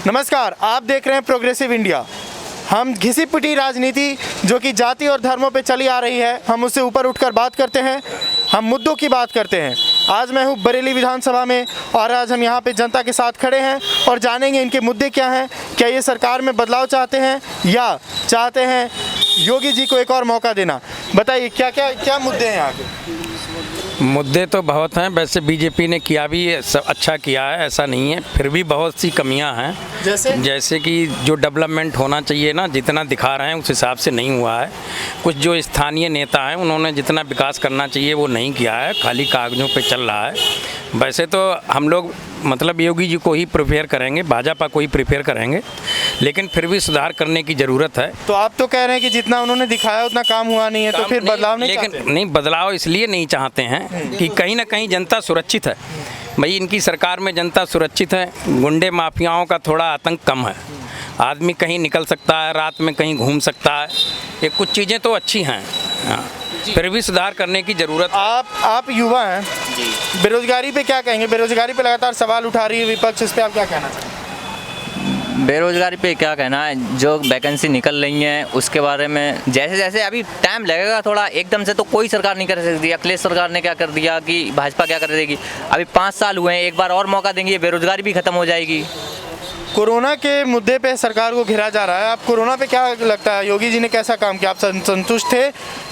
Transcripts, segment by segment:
नमस्कार, आप देख रहे हैं प्रोग्रेसिव इंडिया। हम घिसी पिटी राजनीति जो कि जाति और धर्मों पे चली आ रही है, हम उससे ऊपर उठकर बात करते हैं, हम मुद्दों की बात करते हैं। आज मैं हूँ बरेली विधानसभा में और आज हम यहाँ पे जनता के साथ खड़े हैं और जानेंगे इनके मुद्दे क्या हैं। क्या ये सरकार में बदलाव चाहते हैं या चाहते हैं योगी जी को एक और मौका देना? बताइए क्या मुद्दे हैं यहाँ के? मुद्दे तो बहुत हैं। वैसे बीजेपी ने किया भी सब अच्छा किया है, ऐसा नहीं है, फिर भी बहुत सी कमियां हैं। जैसे कि जो डेवलपमेंट होना चाहिए ना, जितना दिखा रहे हैं उस हिसाब से नहीं हुआ है। कुछ जो स्थानीय नेता हैं उन्होंने जितना विकास करना चाहिए वो नहीं किया है, खाली कागजों पे चल रहा है। वैसे तो हम लोग मतलब योगी जी को ही प्रिफेयर करेंगे, भाजपा को ही प्रिफेयर करेंगे, लेकिन फिर भी सुधार करने की ज़रूरत है। तो आप तो कह रहे हैं कि जितना उन्होंने दिखाया उतना काम हुआ नहीं है, तो फिर बदलाव नहीं चाहते? लेकिन नहीं, बदलाव इसलिए नहीं चाहते हैं कि कहीं ना कहीं जनता सुरक्षित है। भाई इनकी सरकार में जनता सुरक्षित है, गुंडे माफियाओं का थोड़ा आतंक कम है, आदमी कहीं निकल सकता है, रात में कहीं घूम सकता है, ये कुछ चीज़ें तो अच्छी हैं, फिर भी सुधार करने की ज़रूरत है। आप युवा हैं, बेरोजगारी पे क्या कहेंगे? बेरोजगारी पे लगातार सवाल उठा रही है विपक्ष, इस पे आप क्या कहना चाहेंगे? बेरोजगारी पे क्या कहना है, जो वैकेंसी निकल रही हैं उसके बारे में जैसे जैसे अभी टाइम लगेगा थोड़ा, एकदम से तो कोई सरकार नहीं कर सकती। अखिलेश सरकार ने क्या कर दिया कि भाजपा क्या कर देगी, अभी 5 साल हुए हैं, एक बार और मौका देंगे, बेरोजगारी भी खत्म हो जाएगी। कोरोना के मुद्दे पे सरकार को घिरा जा रहा है, आप कोरोना पे क्या लगता है योगी जी ने कैसा काम किया? आप संतुष्ट थे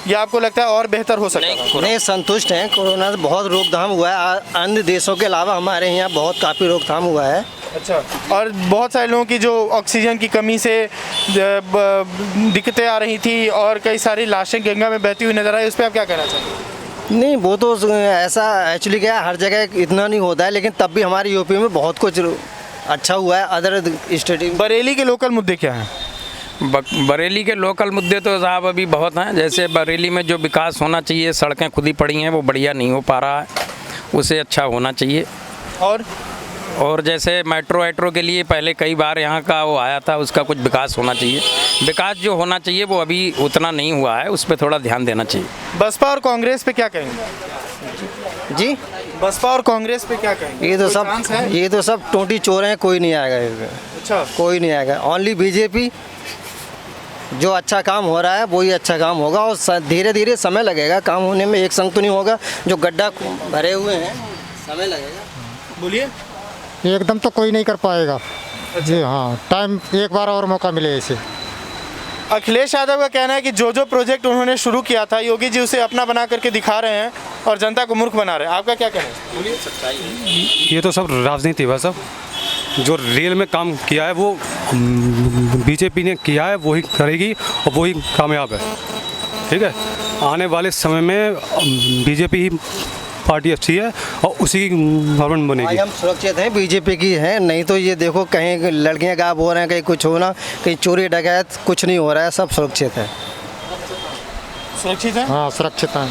या आपको लगता है और बेहतर हो सकता है? नहीं, संतुष्ट हैं। कोरोना से बहुत रोकथाम हुआ है, अन्य देशों के अलावा हमारे यहाँ बहुत काफ़ी रोकथाम हुआ है। अच्छा, और बहुत सारे लोगों की जो ऑक्सीजन की कमी से दिक्कतें आ रही थी और कई सारी लाशें गंगा में बहती हुई नजर आई, उस पर आप क्या कहना चाहेंगे? नहीं, वो तो ऐसा एक्चुअली क्या है, हर जगह इतना नहीं होता है, लेकिन तब भी हमारे यूपी में बहुत कुछ अच्छा हुआ है। अदर स्टेट बरेली के लोकल मुद्दे क्या हैं? बरेली के लोकल मुद्दे तो साहब अभी बहुत हैं। जैसे बरेली में जो विकास होना चाहिए, सड़कें खुद ही पड़ी हैं, वो बढ़िया नहीं हो पा रहा है, उसे अच्छा होना चाहिए। और जैसे मेट्रो के लिए पहले कई बार यहाँ का वो आया था, उसका कुछ विकास होना चाहिए। विकास जो होना चाहिए वो अभी उतना नहीं हुआ है, उस पर थोड़ा ध्यान देना चाहिए। बसपा और कांग्रेस पे क्या कहेंगे जी? बसपा और कांग्रेस पे क्या कहेंगे? ये तो सब टोटी चोर हैं, कोई नहीं आएगा। अच्छा, कोई नहीं आएगा, ओनली बीजेपी। जो अच्छा काम हो रहा है वही अच्छा काम होगा और धीरे धीरे समय लगेगा काम होने में, एक संग तो नहीं होगा। जो गड्ढा भरे हुए हैं, समय लगेगा। बोलिए। एकदम तो कोई नहीं कर पाएगा जी, हाँ, टाइम एक बार और मौका मिले इसे। अखिलेश यादव का कहना है कि जो प्रोजेक्ट उन्होंने शुरू किया था योगी जी उसे अपना बना करके दिखा रहे हैं और जनता को मूर्ख बना रहे हैं। आपका क्या कहना है? बोलिए। सच्चाई ये तो सब राजनीति है सब। जो रियल में काम किया है वो बीजेपी ने किया है, वही करेगी और वही कामयाब है। ठीक है, आने वाले समय में बीजेपी पार्टी अच्छी है और उसी की गवर्नमेंट बनेगी। हम सुरक्षित हैं, बीजेपी की हैं। नहीं तो ये देखो, कहीं लड़कियां गायब हो रहे हैं, कहीं कुछ होना, कहीं चोरी डकैत, कुछ नहीं हो रहा है, सब सुरक्षित है। सुरक्षित है? हाँ, सुरक्षित है।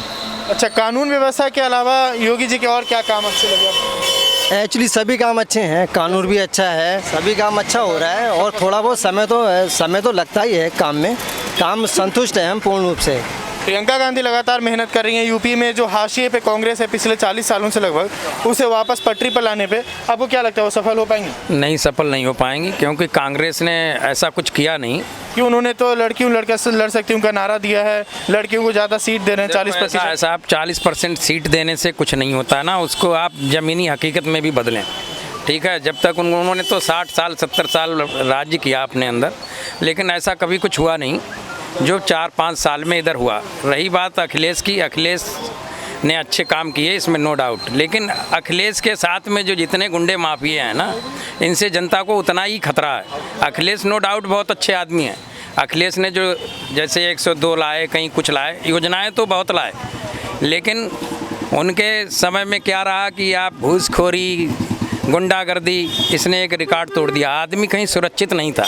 अच्छा, कानून व्यवस्था के अलावा योगी जी के और क्या काम अच्छे लगे आपको? एक्चुअली सभी काम अच्छे हैं, कानून भी अच्छा है, सभी काम अच्छा हो रहा है और थोड़ा बहुत समय तो लगता ही है काम में। काम संतुष्ट है हम पूर्ण रूप से। प्रियंका गांधी लगातार मेहनत कर रही हैं यूपी में, जो हाशिए पे कांग्रेस है पिछले 40 सालों से लगभग, उसे वापस पटरी पर लाने पे आपको क्या लगता है, वो सफल हो पाएंगी? नहीं, सफल नहीं हो पाएंगी, क्योंकि कांग्रेस ने ऐसा कुछ किया नहीं। क्यों? उन्होंने तो लड़कियों लड़का से लड़ सकती हूँ का नारा दिया है, लड़कियों को ज़्यादा सीट दे रहे हैं 40%। ऐसा आप 40% सीट देने से कुछ नहीं होता है ना, उसको आप ज़मीनी हकीकत में भी बदलें। ठीक है, जब तक उन्होंने तो 60 साल 70 साल राज्य किया अपने अंदर, लेकिन ऐसा कभी कुछ हुआ नहीं जो 4-5 साल में इधर हुआ। रही बात अखिलेश की, अखिलेश ने अच्छे काम किए, इसमें नो डाउट, लेकिन अखिलेश के साथ में जो जितने गुंडे माफिया हैं ना, इनसे जनता को उतना ही खतरा है। अखिलेश नो डाउट बहुत अच्छे आदमी हैं। अखिलेश ने जो जैसे 102 लाए, कहीं कुछ लाए, योजनाएं तो बहुत लाए, लेकिन उनके समय में क्या रहा कि आप घूसखोरी, गुंडागर्दी, इसने एक रिकॉर्ड तोड़ दिया। आदमी कहीं सुरक्षित नहीं था।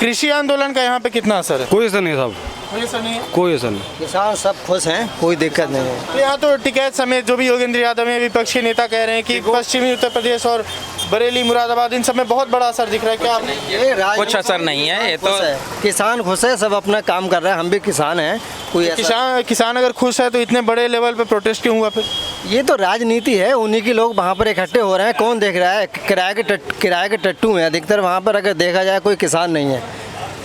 कृषि आंदोलन का यहाँ पे कितना असर है? कोई असर नहीं साहब। कोई असर नहीं है। कोई असर नहीं। किसान सब खुश हैं, कोई दिक्कत नहीं है। तो यहाँ तो टिकैत समेत जो भी योगेंद्र यादव हैं, विपक्ष के नेता कह रहे हैं कि पश्चिमी उत्तर प्रदेश और बरेली, मुरादाबाद, इन सब में बहुत बड़ा असर दिख रहा है। क्या आपने ये राजनीति कुछ असर नहीं है, ये तो खुश है। किसान खुश है, सब अपना काम कर रहे हैं, हम भी किसान हैं। कोई ऐसा किसान अगर खुश है तो इतने बड़े लेवल पे प्रोटेस्ट क्यों हुआ फिर? ये तो राजनीति है, उन्हीं के लोग वहाँ पर इकट्ठे हो रहे हैं। कौन देख रहा है? किराए के टट्टू हैं अधिकतर वहाँ पर। अगर देखा जाए कोई किसान नहीं है,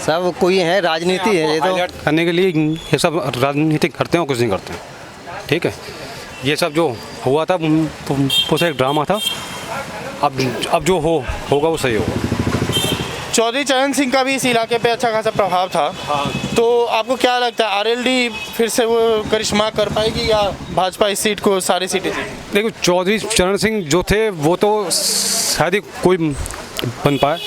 सब कोई है, राजनीति है ये तो। करने के लिए ये सब राजनीति करते हैं और कुछ नहीं करते हैं, ठीक है। ये सब जो हुआ था वो एक ड्रामा था। अब जो होगा वो सही होगा। चौधरी चरण सिंह का भी इस इलाके पे अच्छा खासा प्रभाव था। तो आपको क्या लगता है, आरएलडी फिर से वो करिश्मा कर पाएगी या भाजपा इस सीट को सारी सीटें जीतेगी? देखो, चौधरी चरण सिंह जो थे वो तो शायद ही कोई बन पाए।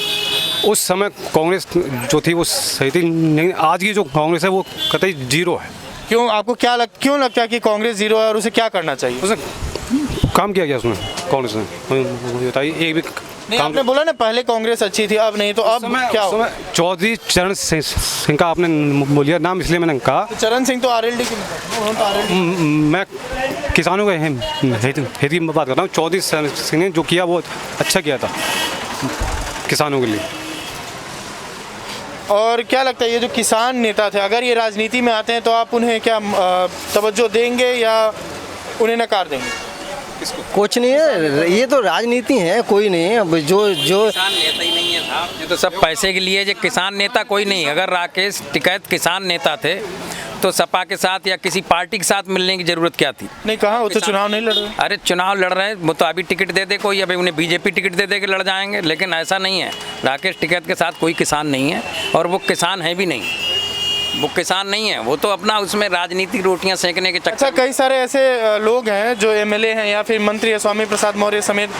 उस समय कांग्रेस जो थी वो सही थी, लेकिन आज की जो कांग्रेस है वो कतई जीरो है। क्यों आपको क्यों लगता है कि कांग्रेस जीरो है और उसे क्या करना चाहिए? उसने काम किया गया उसमें कांग्रेस ने, बताइए एक भी नहीं, आपने बोला ना पहले कांग्रेस अच्छी थी, अब नहीं, तो अब क्या हो? चौधरी चरण सिंह का आपने बोलिया नाम, इसलिए मैंने कहा। तो चरण सिंह तो आरएलडी के मैं किसानों के हित की बात कर रहा हूँ। चौधरी सिंह ने जो किया वो अच्छा किया था किसानों के लिए। और क्या लगता है ये जो किसान नेता थे, अगर ये राजनीति में आते हैं तो आप उन्हें क्या तवज्जो देंगे या उन्हें नकार देंगे? कुछ नहीं है, ये तो राजनीति है, कोई नहीं है। अब जो किसान नेता ही नहीं है साहब, ये तो सब पैसे के लिए। जो किसान नेता कोई नहीं। अगर राकेश टिकैत किसान नेता थे तो सपा के साथ या किसी पार्टी के साथ मिलने की जरूरत क्या थी? नहीं, कहा वो तो चुनाव नहीं लड़ रहे। अरे चुनाव लड़ रहे हैं, वो तो अभी टिकट दे दे कोई, अभी उन्हें बीजेपी टिकट दे दे के लड़ जाएंगे, लेकिन ऐसा नहीं है। राकेश टिकैत के साथ कोई किसान नहीं है और वो किसान है भी नहीं। वो किसान नहीं है, वो तो अपना उसमें राजनीतिक रोटियां सेकने के अच्छा, चक्कर। कई सारे ऐसे लोग हैं जो एमएलए हैं या फिर मंत्री है, स्वामी प्रसाद मौर्य समेत,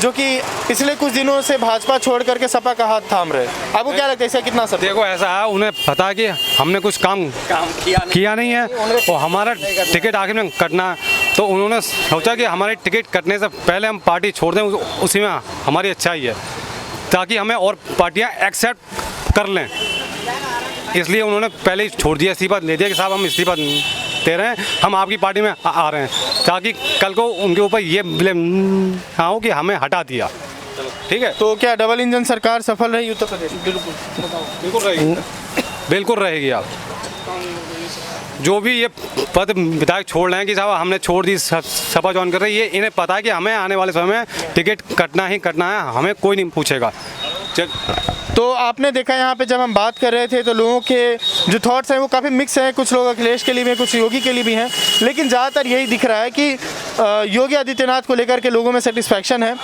जो कि पिछले कुछ दिनों से भाजपा छोड़ करके सपा का हाथ थाम रहे। आपको क्या लगता है इसका कितना असर? देखो, ऐसा है, उन्हें पता है कि हमने कुछ काम किया नहीं है और हमारा टिकट आखिर में कटना है, तो उन्होंने सोचा कि हमारे टिकट कटने से पहले हम पार्टी छोड़ दें, उसी में हमारी अच्छाई है, ताकि हमें और पार्टियां एक्सेप्ट कर लें। इसलिए उन्होंने पहले ही छोड़ दिया, इस्तीफा दे दिया कि साहब हम इस्तीफा दे रहे हैं, हम आपकी पार्टी में आ रहे हैं, ताकि कल को उनके ऊपर ये ब्लेम ना हो कि हमें हटा दिया। ठीक है, तो क्या डबल इंजन सरकार सफल रही उत्तर प्रदेश? बिल्कुल रहेगी, बिल्कुल रहेगी। आप जो भी ये पद विधायक छोड़ रहे हैं कि साहब हमने छोड़ दी, सपा ज्वाइन कर रही है, इन्हें पता है कि हमें आने वाले समय में टिकट कटना ही कटना है, हमें कोई नहीं पूछेगा। तो आपने देखा यहाँ पे जब हम बात कर रहे थे तो लोगों के जो थॉट्स हैं वो काफ़ी मिक्स हैं। कुछ लोग अखिलेश के लिए भी, कुछ योगी के लिए भी हैं, लेकिन ज़्यादातर यही दिख रहा है कि योगी आदित्यनाथ को लेकर के लोगों में सेटिस्फैक्शन है।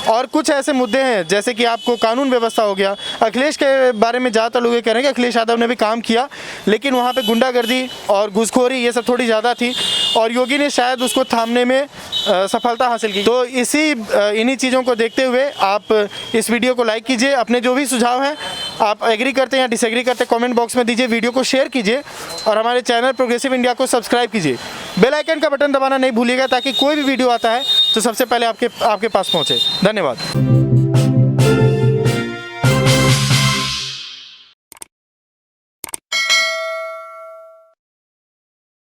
और कुछ ऐसे मुद्दे हैं जैसे कि आपको कानून व्यवस्था हो गया। अखिलेश के बारे में ज़्यादातर लोग ये कह रहे हैं कि अखिलेश यादव ने भी काम किया, लेकिन वहाँ पे गुंडागर्दी और घूसखोरी ये सब थोड़ी ज़्यादा थी और योगी ने शायद उसको थामने में सफलता हासिल की। तो इन्हीं चीज़ों को देखते हुए आप इस वीडियो को लाइक कीजिए। अपने जो भी सुझाव हैं, आप एग्री करते हैं या डिसएग्री करते हैं, कमेंट बॉक्स में दीजिए। वीडियो को शेयर कीजिए और हमारे चैनल प्रोग्रेसिव इंडिया को सब्सक्राइब कीजिए। बेल आइकन का बटन दबाना नहीं भूलिएगा, ताकि कोई भी वीडियो आता है तो सबसे पहले आपके पास पहुँचे। धन्यवाद।